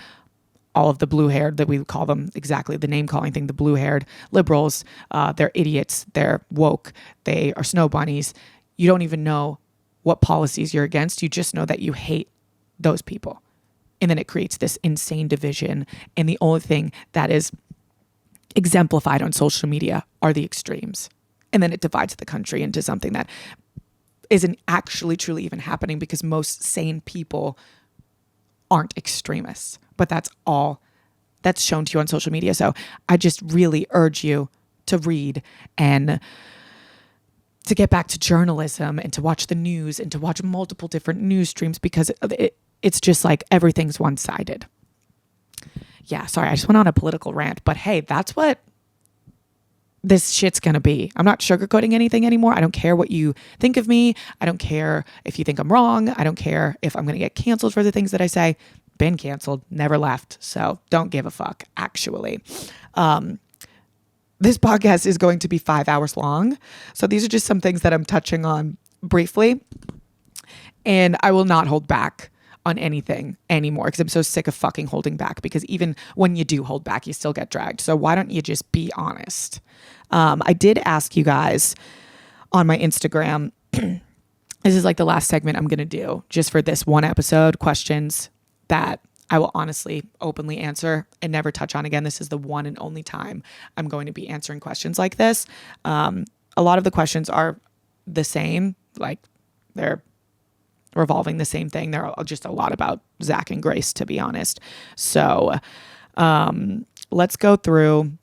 all of the blue-haired, that we call them exactly the name-calling thing, the blue-haired liberals, they're idiots, they're woke, they are snow bunnies. You don't even know what policies you're against. You just know that you hate those people. And then it creates this insane division. And the only thing that is exemplified on social media are the extremes. And then it divides the country into something that isn't actually truly even happening, because most sane people aren't extremists, but that's all that's shown to you on social media. So I just really urge you to read and to get back to journalism and to watch the news and to watch multiple different news streams, because it's just like everything's one-sided. Yeah, sorry, I just went on a political rant, but hey, that's what this shit's gonna be. I'm not sugarcoating anything anymore. I don't care what you think of me. I don't care if you think I'm wrong. I don't care if I'm gonna get canceled for the things that I say. Been canceled, never left. So don't give a fuck, actually. This podcast is going to be 5 hours long. So these are just some things that I'm touching on briefly. And I will not hold back on anything anymore, because I'm so sick of fucking holding back, because even when you do hold back, you still get dragged. So why don't you just be honest? I did ask you guys on my Instagram, this is like the last segment I'm going to do just for this one episode, questions that I will honestly openly answer and never touch on again. This is the one and only time I'm going to be answering questions like this. A lot of the questions are the same, like they're revolving the same thing. They're just a lot about Zach and Grace, to be honest. So let's go through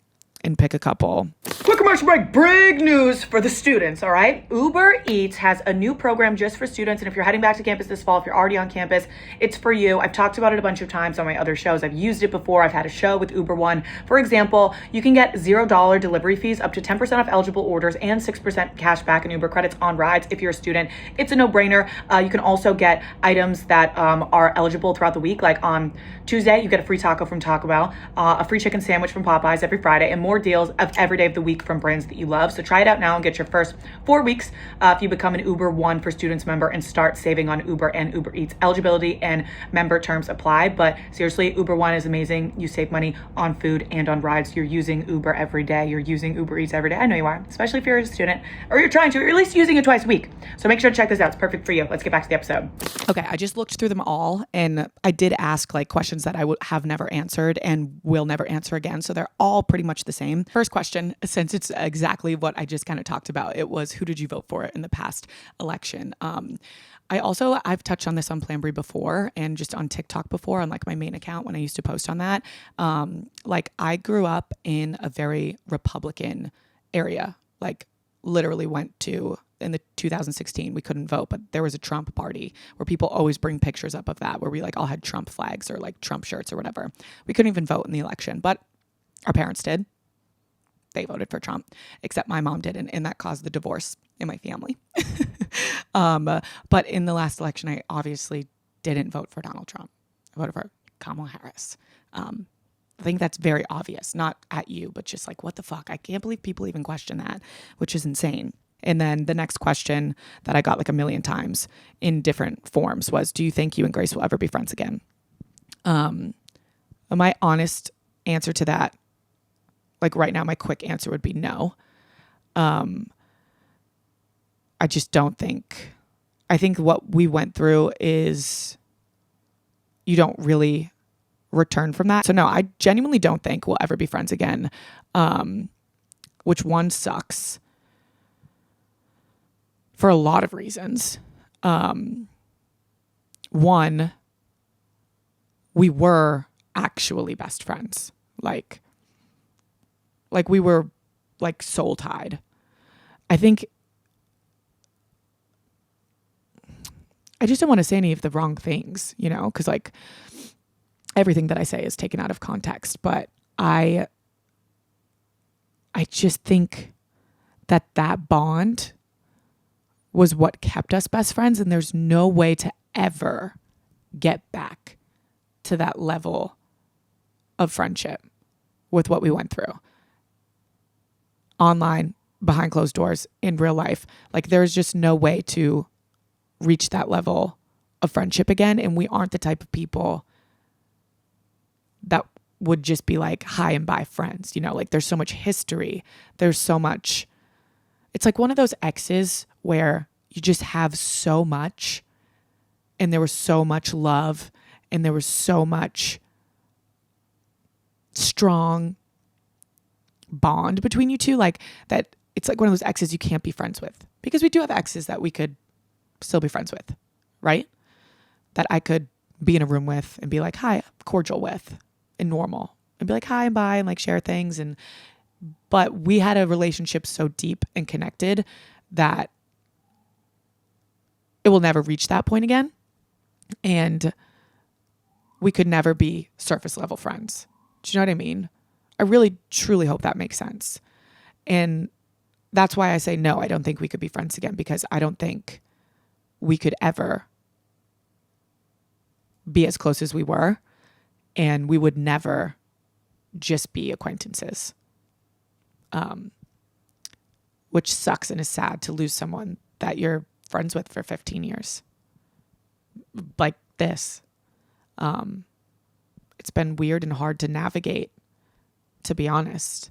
and pick a couple. Quick commercial break. Big news for the students, all right? Uber Eats has a new program just for students. And if you're heading back to campus this fall, if you're already on campus, it's for you. I've talked about it a bunch of times on my other shows. I've used it before. I've had a show with Uber One. For example, you can get $0 delivery fees, up to 10% off eligible orders, and 6% cash back in Uber credits on rides if you're a student. It's a no-brainer. You can also get items that are eligible throughout the week. Like on Tuesday, you get a free taco from Taco Bell, a free chicken sandwich from Popeyes every Friday, and more deals of every day of the week from brands that you love. So try it out now and get your first 4 weeks if you become an Uber One for Students member and start saving on Uber and Uber Eats. Eligibility and member terms apply, but seriously, Uber One is amazing. You save money on food and on rides. You're using Uber every day. You're using Uber Eats every day. I know you are, especially if you're a student or you're trying to, or at least using it twice a week. So make sure to check this out. It's perfect for you. Let's get back to the episode. Okay, I just looked through them all, and I did ask like questions that I would have never answered and will never answer again. So they're all pretty much the same. First question, since it's exactly what I just kind of talked about, it was, who did you vote for in the past election? I've touched on this on Planbri before and just on TikTok before on like my main account when I used to post on that. Like I grew up in a very Republican area, like literally went to, in the 2016, we couldn't vote, but there was a Trump party where people always bring pictures up of that, where we like all had Trump flags or like Trump shirts or whatever. We couldn't even vote in the election, but our parents did. They voted for Trump, except my mom didn't, and that caused the divorce in my family. But in the last election, I obviously didn't vote for Donald Trump. I voted for Kamala Harris. I think that's very obvious, not at you, but just like, what the fuck? I can't believe people even question that, which is insane. And then the next question that I got like a million times in different forms was, do you think you and Grace will ever be friends again? My honest answer to that, like right now, my quick answer would be no. I just don't think, I think what we went through is you don't really return from that. So no, I genuinely don't think we'll ever be friends again. Which one sucks for a lot of reasons. One, we were actually best friends. Like we were like soul tied. I think I just don't want to say any of the wrong things, you know, because like everything that I say is taken out of context. But I just think that bond was what kept us best friends. And there's no way to ever get back to that level of friendship with what we went through. Online, behind closed doors, in real life. Like there's just no way to reach that level of friendship again. And we aren't the type of people that would just be like hi and bye friends. You know, like there's so much history. There's so much, it's like one of those exes where you just have so much and there was so much love and there was so much strong bond between you two, like that it's like one of those exes you can't be friends with, because we do have exes that we could still be friends with, right? That I could be in a room with and be like, hi, cordial with, and normal, and be like, hi and bye, and like share things. But we had a relationship so deep and connected that it will never reach that point again. And we could never be surface level friends. Do you know what I mean? I really, truly hope that makes sense. And that's why I say no, I don't think we could be friends again, because I don't think we could ever be as close as we were. And we would never just be acquaintances. Which sucks and is sad to lose someone that you're friends with for 15 years. Like this. It's been weird and hard to navigate, to be honest,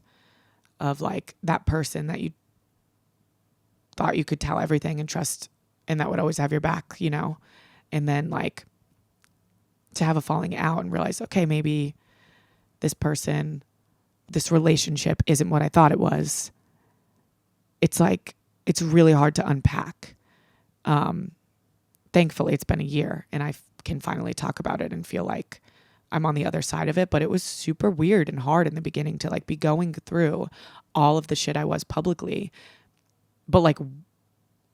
of like that person that you thought you could tell everything and trust and that would always have your back, you know, and then like to have a falling out and realize, okay, maybe this person, this relationship isn't what I thought it was. It's like, it's really hard to unpack. Thankfully it's been a year and I can finally talk about it and feel like I'm on the other side of it, but it was super weird and hard in the beginning to like be going through all of the shit I was publicly, but like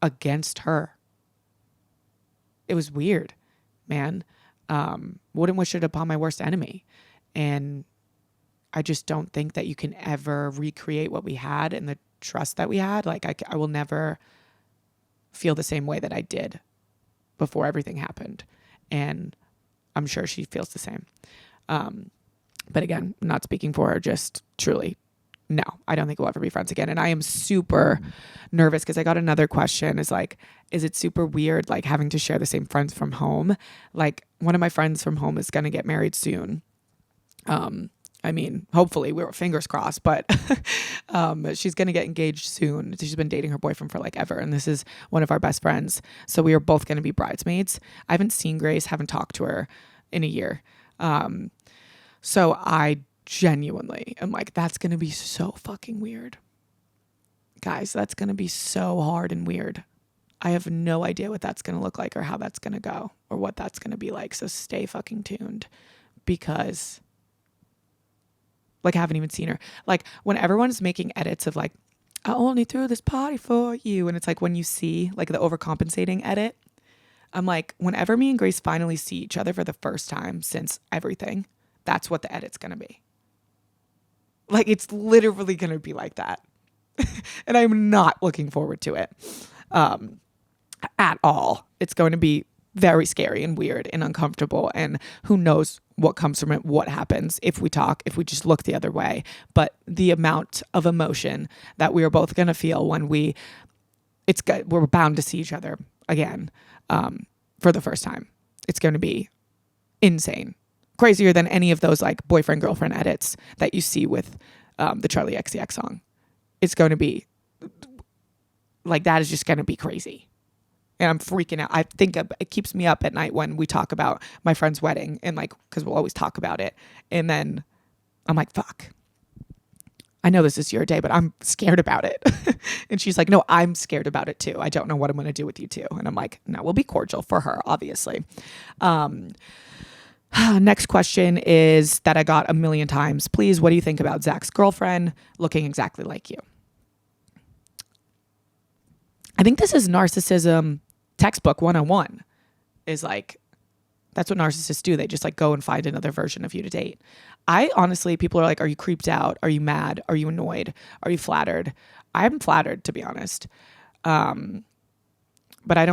against her. It was weird, man. Wouldn't wish it upon my worst enemy. And I just don't think that you can ever recreate what we had and the trust that we had. Like I will never feel the same way that I did before everything happened. And I'm sure she feels the same. But again, not speaking for her, just truly, no, I don't think we'll ever be friends again. And I am super nervous because I got another question is like, is it super weird, like having to share the same friends from home? Like one of my friends from home is going to get married soon. I mean, hopefully we were fingers crossed, but she's going to get engaged soon. She's been dating her boyfriend for like ever. And this is one of our best friends. So we are both going to be bridesmaids. I haven't seen Grace, haven't talked to her in a year. So I genuinely am like, that's going to be so fucking weird. Guys, that's going to be so hard and weird. I have no idea what that's going to look like or how that's going to go or what that's going to be like. So stay fucking tuned because like I haven't even seen her. Like when everyone's making edits of like, I only threw this party for you. And it's like when you see like the overcompensating edit, I'm like, whenever me and Grace finally see each other for the first time since everything, that's what the edit's going to be. Like it's literally going to be like that. And I'm not looking forward to it at all. It's going to be very scary and weird and uncomfortable. And who knows what comes from it, what happens if we talk, if we just look the other way. But the amount of emotion that we are both going to feel when we're bound to see each other again for the first time. It's going to be insane. Crazier than any of those like boyfriend, girlfriend edits that you see with the Charlie XCX song. It's going to be like, that is just going to be crazy. And I'm freaking out. I think it keeps me up at night when we talk about my friend's wedding and like, cause we'll always talk about it. And then I'm like, fuck, I know this is your day, but I'm scared about it. And she's like, no, I'm scared about it too. I don't know what I'm going to do with you too. And I'm like, no, we'll be cordial for her, obviously. Next question is that I got a million times. Please, what do you think about Zach's girlfriend looking exactly like you? I think this is narcissism textbook 101 is like, that's what narcissists do. They just like go and find another version of you to date. I honestly, people are like, are you creeped out? Are you mad? Are you annoyed? Are you flattered? I'm flattered, to be honest. But I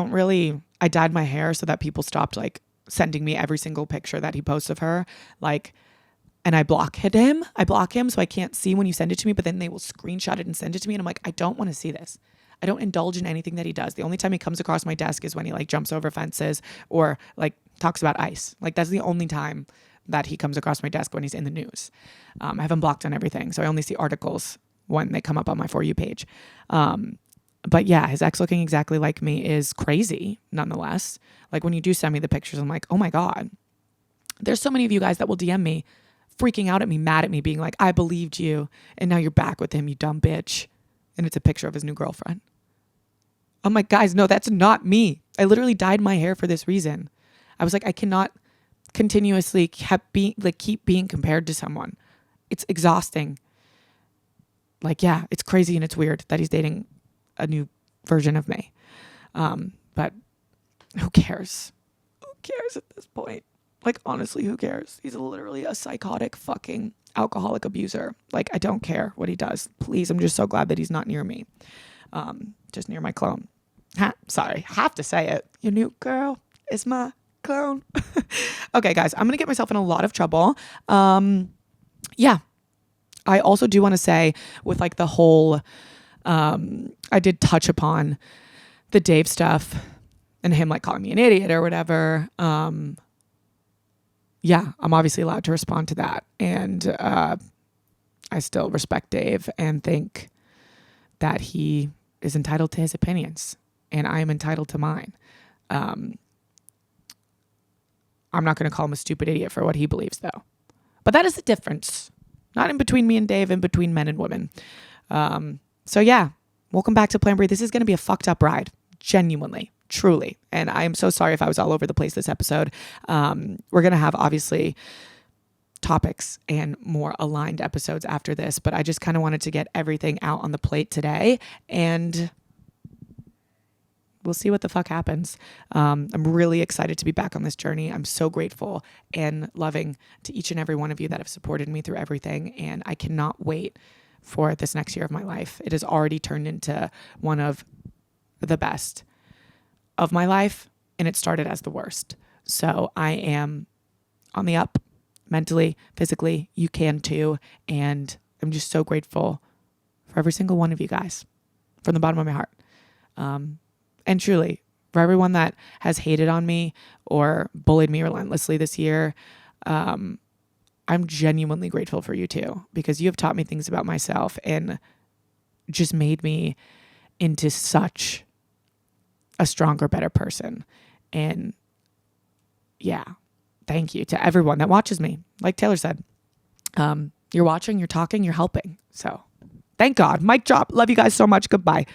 dyed my hair so that people stopped like sending me every single picture that he posts of her. Like, and I block him so I can't see when you send it to me, but then they will screenshot it and send it to me. And I'm like, I don't want to see this. I don't indulge in anything that he does. The only time he comes across my desk is when he like jumps over fences or like talks about ice. Like that's the only time that he comes across my desk when he's in the news. I have him blocked on everything. So I only see articles when they come up on my For You page. But yeah, his ex looking exactly like me is crazy nonetheless. Like when you do send me the pictures, I'm like, oh my God. There's so many of you guys that will DM me, freaking out at me, mad at me, being like, I believed you. And now you're back with him, you dumb bitch. And it's a picture of his new girlfriend. I'm like, guys, no, that's not me. I literally dyed my hair for this reason. I was like, I cannot continuously keep being compared to someone. It's exhausting. Like, yeah, it's crazy and it's weird that he's dating a new version of me. But who cares? Who cares at this point? Like, honestly, who cares? He's literally a psychotic fucking alcoholic abuser. Like, I don't care what he does. Please, I'm just so glad that he's not near me. Just near my clone. Sorry, have to say it. Your new girl is my clone. Okay, guys, I'm going to get myself in a lot of trouble. Yeah. I also do want to say with like the whole, I did touch upon the Dave stuff and him like calling me an idiot or whatever. Yeah, I'm obviously allowed to respond to that. And I still respect Dave and think that he is entitled to his opinions and I am entitled to mine. I'm not going to call him a stupid idiot for what he believes though. But that is the difference. Not in between me and Dave, in between men and women. So yeah, welcome back to Planbri. This is going to be a fucked up ride. Genuinely, truly. And I am so sorry if I was all over the place this episode. We're going to have obviously topics and more aligned episodes after this, but I just kind of wanted to get everything out on the plate today and we'll see what the fuck happens. I'm really excited to be back on this journey. I'm so grateful and loving to each and every one of you that have supported me through everything. And I cannot wait for this next year of my life. It has already turned into one of the best of my life, and it started as the worst. So I am on the up mentally, physically. You can too. And I'm just so grateful for every single one of you guys from the bottom of my heart. And truly, for everyone that has hated on me or bullied me relentlessly this year, I'm genuinely grateful for you too, because you have taught me things about myself and just made me into such a stronger, better person. And yeah, thank you to everyone that watches me. Like Taylor said, you're watching, you're talking, you're helping. So thank God. Mic drop. Love you guys so much. Goodbye.